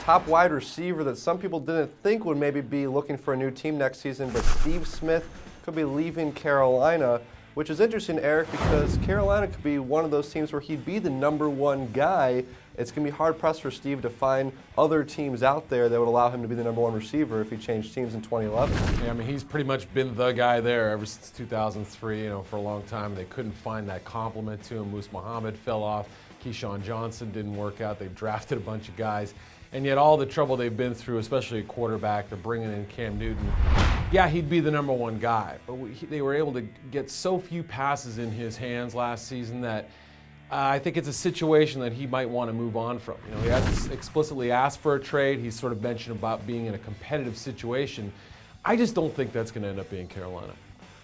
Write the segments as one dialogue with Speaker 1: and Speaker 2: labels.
Speaker 1: top wide receiver that some people didn't think would maybe be looking for a new team next season, but Steve Smith could be leaving Carolina, which is interesting, Eric, because Carolina could be one of those teams where he'd be the #1 guy. It's going to be hard-pressed for Steve to find other teams out there that would allow him to be the #1 receiver if he changed teams in 2011.
Speaker 2: Yeah, I mean, he's pretty much been the guy there ever since 2003, for a long time. They couldn't find that complement to him. Moose Muhammad fell off. Keyshawn Johnson didn't work out. They drafted a bunch of guys. And yet all the trouble they've been through, especially at quarterback, they're bringing in Cam Newton. Yeah, he'd be the #1 guy, but they were able to get so few passes in his hands last season that I think it's a situation that he might want to move on from. He hasn't explicitly asked for a trade. He's sort of mentioned about being in a competitive situation. I just don't think that's going to end up being Carolina.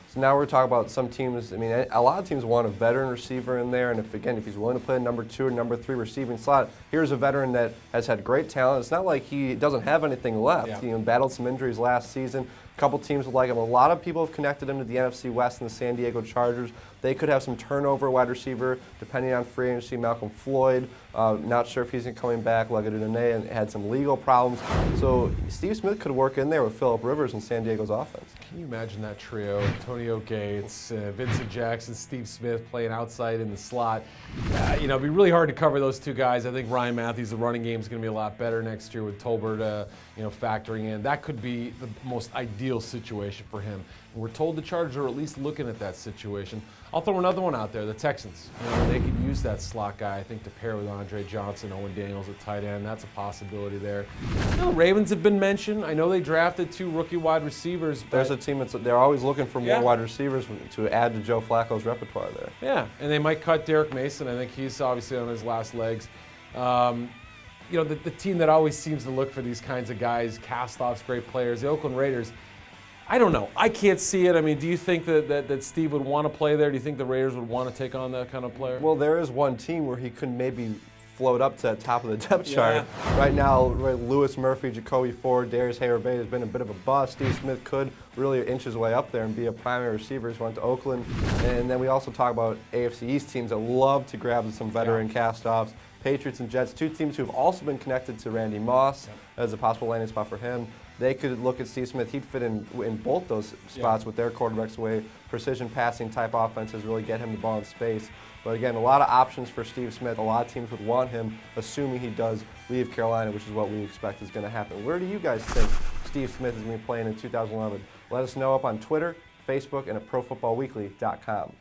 Speaker 1: So now we're talking about some teams. I mean, a lot of teams want a veteran receiver in there, and if he's willing to play a #2 or #3 receiving slot, here's a veteran that has had great talent. It's not like he doesn't have anything left.
Speaker 2: Yeah.
Speaker 1: He battled some injuries last season. A couple teams would like him. A lot of people have connected him to the NFC West and the San Diego Chargers. They could have some turnover wide receiver, depending on free agency. Malcolm Floyd, not sure if he's coming back. Legadunane and had some legal problems. So Steve Smith could work in there with Phillip Rivers in San Diego's offense.
Speaker 2: Can you imagine that trio? Antonio Gates, Vincent Jackson, Steve Smith playing outside in the slot. It'd be really hard to cover those two guys. I think Ryan Matthews, the running game is going to be a lot better next year with Tolbert, factoring in. That could be the most ideal situation for him. And we're told the Chargers are at least looking at that situation. I'll throw another one out there, the Texans. They could use that slot guy, I think, to pair with Andre Johnson, Owen Daniels at tight end. That's a possibility there. The Ravens have been mentioned. I know they drafted 2 rookie wide receivers.
Speaker 1: There's a team they're always looking for more wide receivers to add to Joe Flacco's repertoire there.
Speaker 2: Yeah, and they might cut Derek Mason. I think he's obviously on his last legs. The team that always seems to look for these kinds of guys, cast-offs, great players, the Oakland Raiders. I don't know. I can't see it. I mean, do you think that Steve would want to play there? Do you think the Raiders would want to take on that kind of player?
Speaker 1: Well, there is one team where he could maybe float up to the top of the depth chart. Right now, Lewis Murphy, Jacoby Ford, Darius Hayer-Bay has been a bit of a bust. Steve Smith could really inch his way up there and be a primary receiver. He went to Oakland. And then we also talk about AFC East teams that love to grab some veteran cast-offs. Patriots and Jets, 2 teams who have also been connected to Randy Moss as a possible landing spot for him. They could look at Steve Smith. He'd fit in both those spots with their quarterbacks away. Precision passing type offenses really get him the ball in space. But again, a lot of options for Steve Smith. A lot of teams would want him, assuming he does leave Carolina, which is what we expect is going to happen. Where do you guys think Steve Smith is going to be playing in 2011? Let us know up on Twitter, Facebook, and at ProFootballWeekly.com.